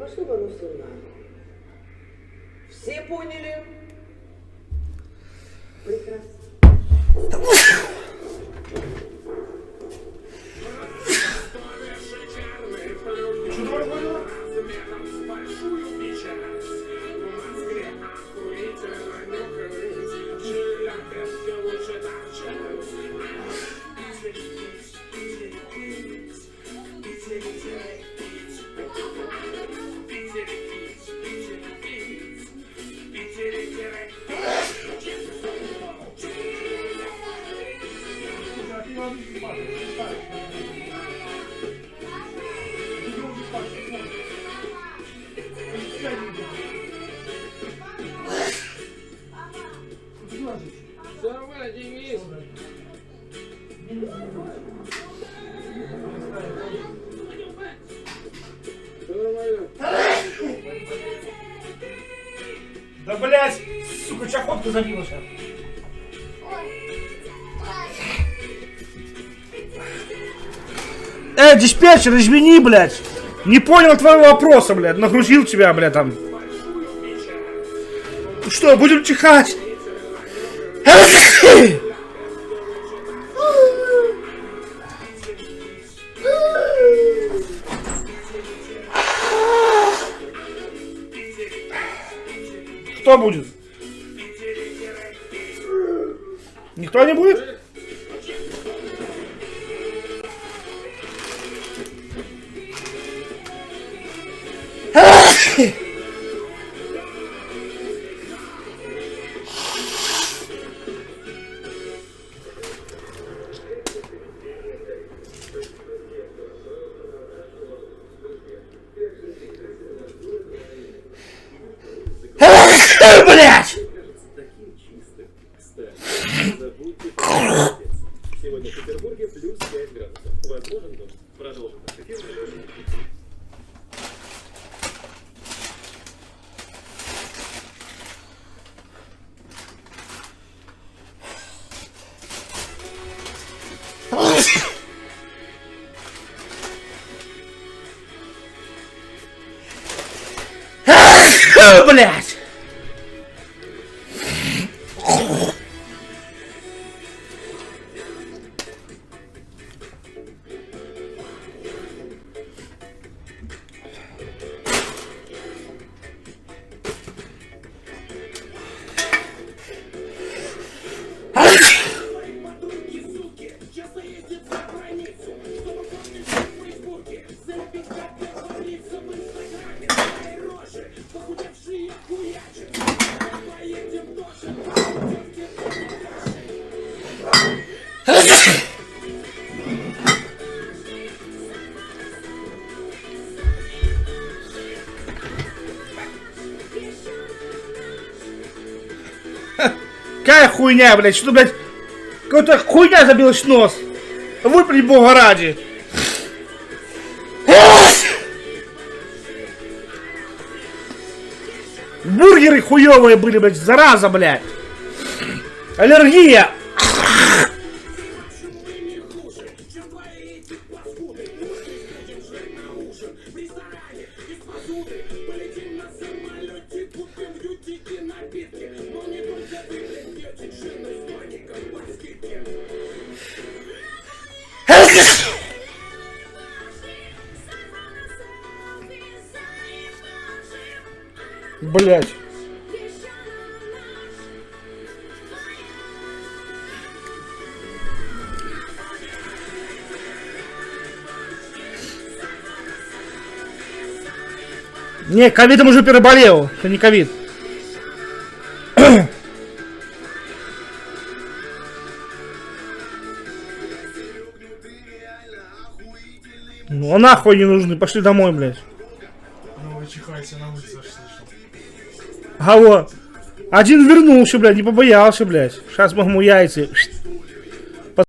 пошли Марусю на. Все поняли? Прекрасно. Давай, Денис. Да блять, сука, чахотку забила сейчас. Диспетчер, извини, блядь. Не понял твоего вопроса, блядь. Нагрузил тебя, блядь, там. Что, будем чихать? Кто будет? Никто не будет? Блять! Сегодня в Петербурге плюс 5 градусов. Возможен дождь. Продолжим. Блять! Какая хуйня, блядь, что, блядь, какая-то хуйня забилась в нос. Выпали бога ради. Бургеры хуёвые были, блядь, зараза, блядь. Аллергия. Блять. Не, ковидом уже переболел. Это не ковид. Ну а нахуй не нужны. Пошли домой, блядь. Ну вы чихаете на улице, аж слышал. Ага, вот. Один вернулся, блядь, не побоялся, блядь. Сейчас могу яйца.